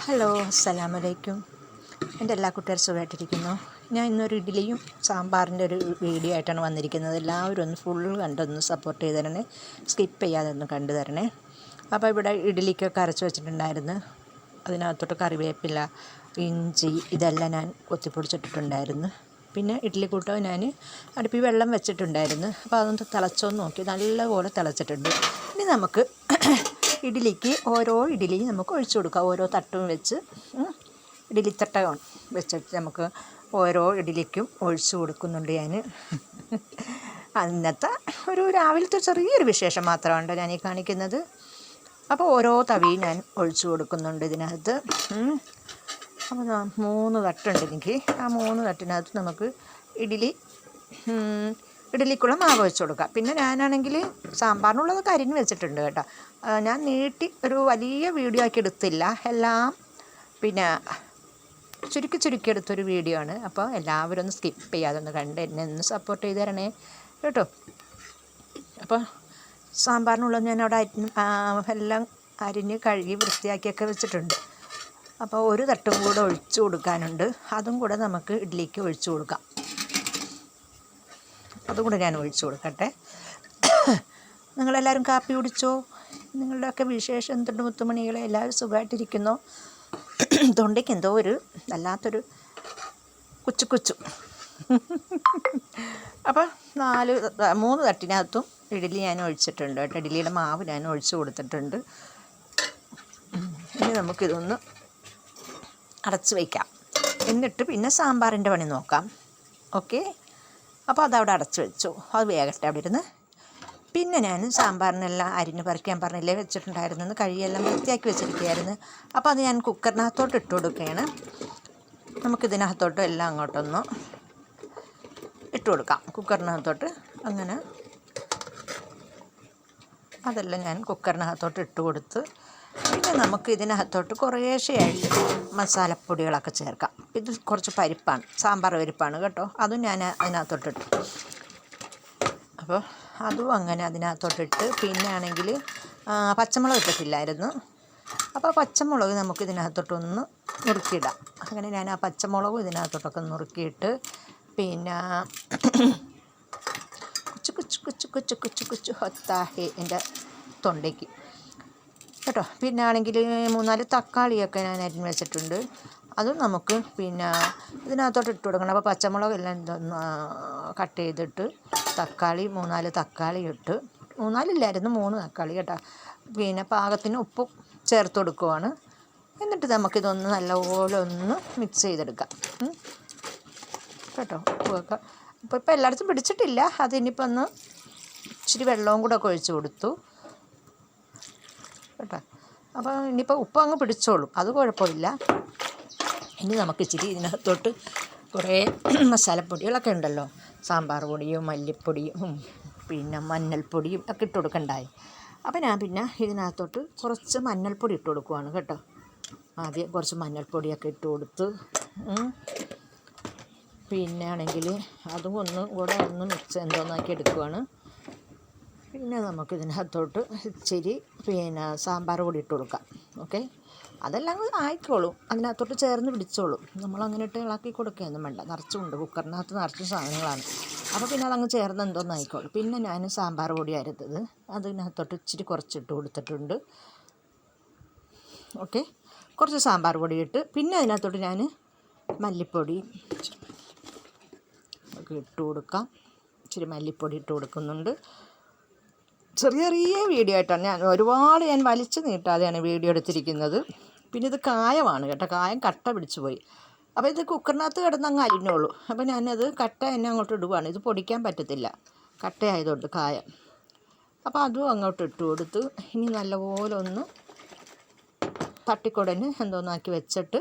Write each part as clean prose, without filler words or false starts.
Hello, അസ്സലാമലൈക്കും. എൻ്റെ എല്ലാ കൂട്ടുകാരും സുഖമായിട്ടിരിക്കുന്നു. ഞാൻ ഇന്നൊരു ഇഡ്ഡലിയും സാമ്പാറിൻ്റെ ഒരു വീഡിയോ ആയിട്ടാണ് വന്നിരിക്കുന്നത്. എല്ലാവരും ഒന്ന് ഫുൾ കണ്ടൊന്ന് സപ്പോർട്ട് ചെയ്ത് തരണേ, സ്കിപ്പ് ചെയ്യാതെ ഒന്ന് കണ്ടു തരണേ. അപ്പോൾ ഇവിടെ ഇഡ്ഡലിക്കൊക്കെ അരച്ച് വെച്ചിട്ടുണ്ടായിരുന്നു. അതിനകത്തോട്ട് കറിവേപ്പില, ഇഞ്ചി ഇതെല്ലാം ഞാൻ കൊത്തിപ്പൊടിച്ചിട്ടിട്ടുണ്ടായിരുന്നു. പിന്നെ ഇഡ്ഡലി കൂട്ടോ ഞാൻ അടുപ്പിൽ വെള്ളം വെച്ചിട്ടുണ്ടായിരുന്നു. അപ്പോൾ അതൊന്ന് തിളച്ചോന്ന് നോക്കി, നല്ലപോലെ തിളച്ചിട്ടുണ്ട്. ഇനി നമുക്ക് ഇഡ്ഡലിക്ക് ഓരോ ഇഡ്ഡലിയും നമുക്ക് ഒഴിച്ചു കൊടുക്കാം. ഓരോ തട്ടും വെച്ച് ഇഡ്ഡലിത്തട്ട വെച്ചിട്ട് നമുക്ക് ഓരോ ഇഡ്ഡലിക്കും ഒഴിച്ചു കൊടുക്കുന്നുണ്ട് ഞാൻ. അന്നത്തെ ഒരു രാവിലത്തെ ചെറിയൊരു വിശേഷം മാത്രമാണ് ഞാൻ ഈ കാണിക്കുന്നത്. അപ്പോൾ ഓരോ തവിയും ഞാൻ ഒഴിച്ചു കൊടുക്കുന്നുണ്ട് ഇതിനകത്ത്. അപ്പോൾ 3 തട്ടുണ്ട് എനിക്ക്. ആ 3 തട്ടിനകത്ത് നമുക്ക് ഇഡ്ഡലിക്കുള്ള മാവ് വെച്ച് കൊടുക്കാം. പിന്നെ ഞാനാണെങ്കിൽ സാമ്പാറിനുള്ളതൊക്കെ അരിഞ്ഞ് വെച്ചിട്ടുണ്ട് കേട്ടോ. ഞാൻ നീട്ടി ഒരു വലിയ വീഡിയോ ആക്കി എടുത്തില്ല, എല്ലാം പിന്നെ ചുരുക്കി എടുത്തൊരു വീഡിയോ ആണ്. അപ്പോൾ എല്ലാവരും ഒന്ന് സ്കിപ്പ് ചെയ്യാതെ ഒന്ന് കണ്ട് എന്നെ ഒന്ന് സപ്പോർട്ട് ചെയ്ത് തരണേ കേട്ടോ. അപ്പോൾ സാമ്പാറിനുള്ളത് ഞാൻ അവിടെ എല്ലാം അരിഞ്ഞ് കഴുകി വൃത്തിയാക്കിയൊക്കെ വെച്ചിട്ടുണ്ട്. അപ്പോൾ ഒരു തട്ടും കൂടെ ഒഴിച്ചു കൊടുക്കാനുണ്ട്. അതും കൂടെ നമുക്ക് ഇഡ്ഡലിക്ക് ഒഴിച്ചു കൊടുക്കാം. അതും കൂടെ ഞാൻ ഒഴിച്ചു കൊടുക്കട്ടെ. നിങ്ങളെല്ലാവരും കാപ്പി കുടിച്ചോ? നിങ്ങളുടെയൊക്കെ വിശേഷം എന്തുണ്ട് മുത്തുമണികളെ? എല്ലാവരും സുഖമായിട്ടിരിക്കുന്നോ? തൊണ്ടയ്ക്ക് എന്തോ ഒരു വല്ലാത്തൊരു കുച്ചു. അപ്പോൾ 3 തട്ടിനകത്തും ഇഡ്ഡലി ഞാൻ ഒഴിച്ചിട്ടുണ്ട് കേട്ടോ. ഇഡ്ഡലിയുടെ മാവ് ഞാൻ ഒഴിച്ചു കൊടുത്തിട്ടുണ്ട്. ഇനി നമുക്കിതൊന്ന് അടച്ച് വയ്ക്കാം. എന്നിട്ട് പിന്നെ സാമ്പാറിൻ്റെ പണി നോക്കാം. ഓക്കെ, അപ്പോൾ അതവിടെ അടച്ച് വെച്ചു. അത് വേഗട്ടെ അവിടെ ഇരുന്ന്. പിന്നെ ഞാൻ സാമ്പാറിനെല്ലാം അരിഞ്ഞ് പറിക്കാൻ പറഞ്ഞില്ലേ വെച്ചിട്ടുണ്ടായിരുന്നു. കഴുകിയെല്ലാം വൃത്തിയാക്കി വെച്ചിരിക്കുകയായിരുന്നു. അപ്പോൾ അത് ഞാൻ കുക്കറിനകത്തോട്ട് ഇട്ട് കൊടുക്കുകയാണ്. നമുക്കിതിനകത്തോട്ട് എല്ലാം അങ്ങോട്ടൊന്ന് ഇട്ട് കൊടുക്കാം. കുക്കറിനകത്തോട്ട് അങ്ങനെ അതെല്ലാം ഞാൻ കുക്കറിനകത്തോട്ട് ഇട്ട് കൊടുത്ത് പിന്നെ നമുക്ക് ഇതിനകത്തോട്ട് കുറേശ്ശെയായിട്ട് മസാലപ്പൊടികളൊക്കെ ചേർക്കാം. ഇത് കുറച്ച് പരിപ്പാണ്, സാമ്പാർ പരിപ്പാണ് കേട്ടോ. അതും ഞാൻ അതിനകത്തോട്ടിട്ടു. അപ്പോൾ അതും അങ്ങനെ അതിനകത്തോട്ടിട്ട് പിന്നെ ആണെങ്കിൽ പച്ചമുളക് ഇട്ടിട്ടില്ലായിരുന്നു. അപ്പോൾ പച്ചമുളക് നമുക്ക് ഇതിനകത്തോട്ടൊന്ന് നുറുക്കിയിടാം. അങ്ങനെ ഞാൻ ആ പച്ചമുളകും ഇതിനകത്തോട്ടൊക്കെ നുറുക്കിയിട്ട് പിന്നെ കുച്ചു ഹൊത്താഹേ എൻ്റെ തൊണ്ടയ്ക്ക് കേട്ടോ. പിന്നെ ആണെങ്കിൽ 3-4 തക്കാളിയൊക്കെ ഞാൻ അരിഞ്ഞ് വെച്ചിട്ടുണ്ട്. അതും നമുക്ക് പിന്നെ ഇതിനകത്തോട്ട് ഇട്ട് കൊടുക്കണം. അപ്പോൾ പച്ചമുളകെല്ലാം കട്ട് ചെയ്തിട്ട് തക്കാളി 3-4 തക്കാളി ഇട്ട് 3-4 തക്കാളി കേട്ടോ. പിന്നെ പാകത്തിന് ഉപ്പും ചേർത്ത് കൊടുക്കുവാണ്. എന്നിട്ട് നമുക്കിതൊന്ന് നല്ലപോലെ ഒന്ന് മിക്സ് ചെയ്തെടുക്കാം കേട്ടോ. ഉപ്പൊക്കെ ഇപ്പോൾ എല്ലായിടത്തും പിടിച്ചിട്ടില്ല. അതിനിപ്പോൾ ഒന്ന് ഇച്ചിരി വെള്ളവും കൂടെ ഒക്കെ ഒഴിച്ച് കൊടുത്തു കേട്ടോ. അപ്പോൾ ഇനിയിപ്പോൾ ഉപ്പ് അങ്ങ് പിടിച്ചോളും, അത് കുഴപ്പമില്ല. ഇനി നമുക്ക് ഇച്ചിരി ഇതിനകത്തോട്ട് കുറേ മസാലപ്പൊടികളൊക്കെ ഉണ്ടല്ലോ, സാമ്പാർ പൊടിയും മല്ലിപ്പൊടിയും പിന്നെ മഞ്ഞൾപ്പൊടിയും ഒക്കെ ഇട്ട് കൊടുക്കണ്ടായി. അപ്പോൾ ഞാൻ പിന്നെ ഇതിനകത്തോട്ട് കുറച്ച് മഞ്ഞൾപ്പൊടി ഇട്ട് കൊടുക്കുവാണ് കേട്ടോ. ആദ്യം കുറച്ച് മഞ്ഞൾപ്പൊടിയൊക്കെ ഇട്ട് കൊടുത്ത് പിന്നെ ആണെങ്കിൽ അതും കൂടെ ഒന്ന് മിക്സ് എന്തോന്നാക്കി എടുക്കുവാണ്. പിന്നെ നമുക്കിതിനകത്തോട്ട് ഇച്ചിരി പിന്നെ സാമ്പാർ പൊടി ഇട്ട് കൊടുക്കാം. ഓക്കെ, അതെല്ലാം ആയിക്കോളും, അതിനകത്തോട്ട് ചേർന്ന് പിടിച്ചോളും. നമ്മളങ്ങനെ ഇട്ട് ഇളക്കി കൊടുക്കുകയൊന്നും വേണ്ട. നിറച്ചുണ്ട്, കുക്കറിനകത്ത് നിറച്ച് സാധനങ്ങളാണ്. അപ്പോൾ പിന്നെ അതങ്ങ് ചേർന്ന് എന്തോന്നായിക്കോളും. പിന്നെ ഞാൻ സാമ്പാർ പൊടി അരത്തത് അതിനകത്തോട്ട് ഇച്ചിരി കുറച്ചിട്ട് കൊടുത്തിട്ടുണ്ട്. ഓക്കെ, കുറച്ച് സാമ്പാർ പൊടി ഇട്ട് പിന്നെ അതിനകത്തോട്ട് ഞാൻ മല്ലിപ്പൊടി ഒക്കെ ഇട്ട് കൊടുക്കാം. ഇച്ചിരി മല്ലിപ്പൊടി ഇട്ട് കൊടുക്കുന്നുണ്ട്. ചെറിയ വീഡിയോ ആയിട്ടാണ് ഞാൻ ഒരുപാട് വലിച്ചു നീട്ടാതെയാണ് വീഡിയോ എടുത്തിരിക്കുന്നത്. പിന്നെ ഇത് കായമാണ് കേട്ടോ, കായം കട്ട പിടിച്ചു പോയി. അപ്പോൾ ഇത് കുക്കറിനകത്ത് കിടന്നങ്ങ് അരിഞ്ഞോളൂ. അപ്പോൾ ഞാനത് കട്ട എന്നെ അങ്ങോട്ട് ഇടുവാണ്. ഇത് പൊടിക്കാൻ പറ്റത്തില്ല, കട്ടയായതുകൊണ്ട് കായം. അപ്പോൾ അതും അങ്ങോട്ട് ഇട്ട് കൊടുത്ത് ഇനി നല്ലപോലെ ഒന്ന് തട്ടിക്കുടഞ്ഞ് എന്തോന്നാക്കി വെച്ചിട്ട്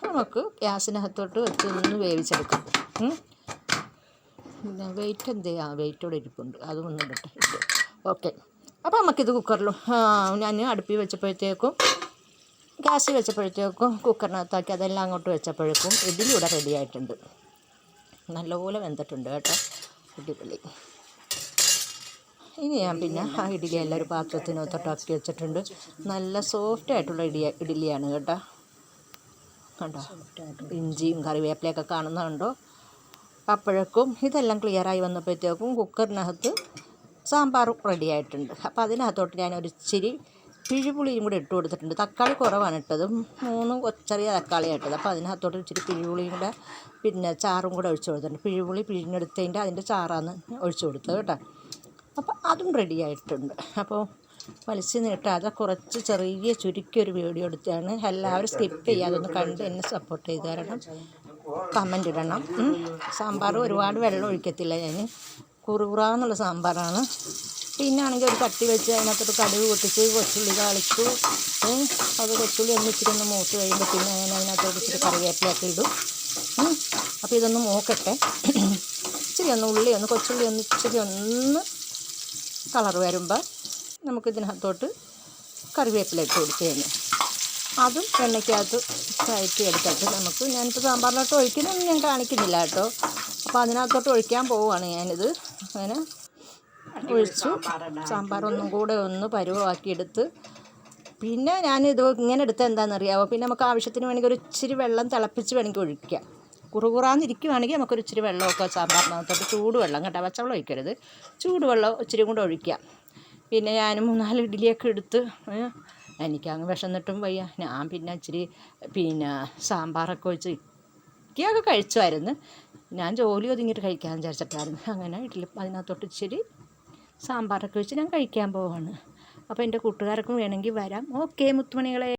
നമുക്ക് ഗ്യാസിനകത്തോട്ട് വെച്ച് ഒന്ന് വേവിച്ചെടുക്കാം. പിന്നെ വെയിറ്റോടെ ഇരിപ്പുണ്ട്, അതും ഒന്ന് ഇട്ട്. ഓക്കെ, അപ്പോൾ നമുക്കിത് കുക്കറിലും ഞാൻ അടുപ്പിൽ വെച്ചപ്പോഴത്തേക്കും ഗ്യാസിൽ വെച്ചപ്പോഴത്തേക്കും കുക്കറിനകത്താക്കി അതെല്ലാം അങ്ങോട്ട് വെച്ചപ്പോഴേക്കും ഇഡ്ഡലി ഇവിടെ റെഡി ആയിട്ടുണ്ട്. നല്ലപോലെ വെന്തിട്ടുണ്ട് കേട്ടോ, അടിപൊളി. ഇനി ഞാൻ പിന്നെ ആ ഇഡ്ഡലി എല്ലാം ഒരു പാത്രത്തിനകത്തോട്ടാക്കി വെച്ചിട്ടുണ്ട്. നല്ല സോഫ്റ്റായിട്ടുള്ള ഇഡ്ഡലിയാണ് കേട്ടോ. കണ്ടോ, ഇഞ്ചിയും കറിവേപ്പിലയൊക്കെ കാണുന്നുണ്ടോ? അപ്പോഴേക്കും ഇതെല്ലാം ക്ലിയറായി വന്നപ്പോഴത്തേക്കും കുക്കറിനകത്ത് സാമ്പാറും റെഡി ആയിട്ടുണ്ട്. അപ്പോൾ അതിനകത്തോട്ട് ഞാൻ ഒരിച്ചിരി പിഴിപുളിയും കൂടി ഇട്ട് കൊടുത്തിട്ടുണ്ട്. തക്കാളി കുറവാണ് ഇട്ടത്, 3 ചെറിയ തക്കാളിയാണ് ഇട്ടത്. അപ്പോൾ അതിനകത്തോട്ട് ഇച്ചിരി പിഴിപുളിയും കൂടെ പിന്നെ ചാറും കൂടെ ഒഴിച്ച് കൊടുത്തിട്ടുണ്ട്. പിഴിപുളി പിഴിഞ്ഞെടുത്തതിൻ്റെ അതിൻ്റെ ചാറാണ് ഒഴിച്ച് കൊടുത്തത് കേട്ടോ. അപ്പോൾ അതും റെഡി ആയിട്ടുണ്ട്. അപ്പോൾ വലിച്ച് നീട്ടാതെ കുറച്ച് ചെറിയ ചുരുക്കിയൊരു വീഡിയോ എടുത്താണ്. എല്ലാവരും സ്കിപ്പ് ചെയ്യാതെ ഒന്ന് കണ്ട് എന്നെ സപ്പോർട്ട് ചെയ്ത് തരണം, കമൻ്റ് ഇടണം. സാമ്പാർ ഒരുപാട് വെള്ളം ഒഴിക്കത്തില്ല ഞാൻ, കുറുകുറാന്നുള്ള സാമ്പാറാണ്. പിന്നെ ആണെങ്കിൽ ഒരു കട്ടി വെച്ച് അതിനകത്തോട്ട് കടുക് പൊട്ടിച്ച് കൊച്ചുള്ളി താളിച്ചു. അത് കൊച്ചുള്ളി ഇച്ചിരി ഒന്ന് മൂത്ത് കഴിയുമ്പോൾ പിന്നെ ഞാൻ അതിനകത്തോട്ട് ഇച്ചിരി കറിവേപ്പിലൊക്കെ ഇടും. അപ്പോൾ ഇതൊന്ന് മൂക്കട്ടെ. ഇച്ചിരി ഒന്ന് കൊച്ചുള്ളി ഇച്ചിരി ഒന്ന് കളർ വരുമ്പോൾ നമുക്കിതിനകത്തോട്ട് കറിവേപ്പില ഇട്ട് കൊടുത്ത് കഴിഞ്ഞു അതും എണ്ണയ്ക്കകത്ത് വഴറ്റി എടുത്തിട്ട് നമുക്ക്, ഞാനിപ്പോൾ സാമ്പാറിലോട്ട് ഒഴിക്കുന്നൊന്നും ഞാൻ കാണിക്കുന്നില്ല കേട്ടോ. അപ്പോൾ അതിനകത്തോട്ട് ഒഴിക്കാൻ പോവുകയാണ് ഞാനിത്. അങ്ങനെ ഒഴിച്ചു. സാമ്പാർ ഒന്നും കൂടെ ഒന്ന് പരുവമാക്കിയെടുത്ത് പിന്നെ ഞാനിത് ഇങ്ങനെ എടുത്ത് എന്താണെന്നറിയാമോ, പിന്നെ നമുക്ക് ആവശ്യത്തിന് വേണമെങ്കിൽ ഒരു ഇച്ചിരി വെള്ളം തിളപ്പിച്ച് വേണമെങ്കിൽ ഒഴിക്കാം. കുറുകുറാന്നിരിക്കുവാണെങ്കിൽ നമുക്കൊരു ഇച്ചിരി വെള്ളമൊക്കെ സാമ്പാറിനകത്തോട്ട് ചൂടുവെള്ളം കേട്ടോ, പച്ചവെള്ളം ഒഴിക്കരുത്, ചൂടുവെള്ളം ഇച്ചിരി കൂടെ ഒഴിക്കാം. പിന്നെ ഞാൻ 3-4 ഇഡ്ഡലിയൊക്കെ എടുത്ത് എനിക്കങ്ങ് വിശന്നിട്ടും വയ്യ. ഞാൻ പിന്നെ ഇച്ചിരി പിന്നെ സാമ്പാറൊക്കെ ഒഴിച്ച് ഇതൊക്കെ കഴിച്ചുമായിരുന്നു. ഞാൻ ജോലി ഒതുങ്ങിയിട്ട് കഴിക്കാൻ വിചാരിച്ചിട്ടായിരുന്നു. അങ്ങനെ ഇഡ്ഡലി അതിനകത്തോട്ട് ഇച്ചിരി സാമ്പാറൊക്കെ വെച്ച് ഞാൻ കഴിക്കാൻ പോവാണ്. അപ്പോൾ എൻ്റെ കൂട്ടുകാർക്കും വേണമെങ്കിൽ വരാം. ഓക്കെ മുത്തുമണികളെ.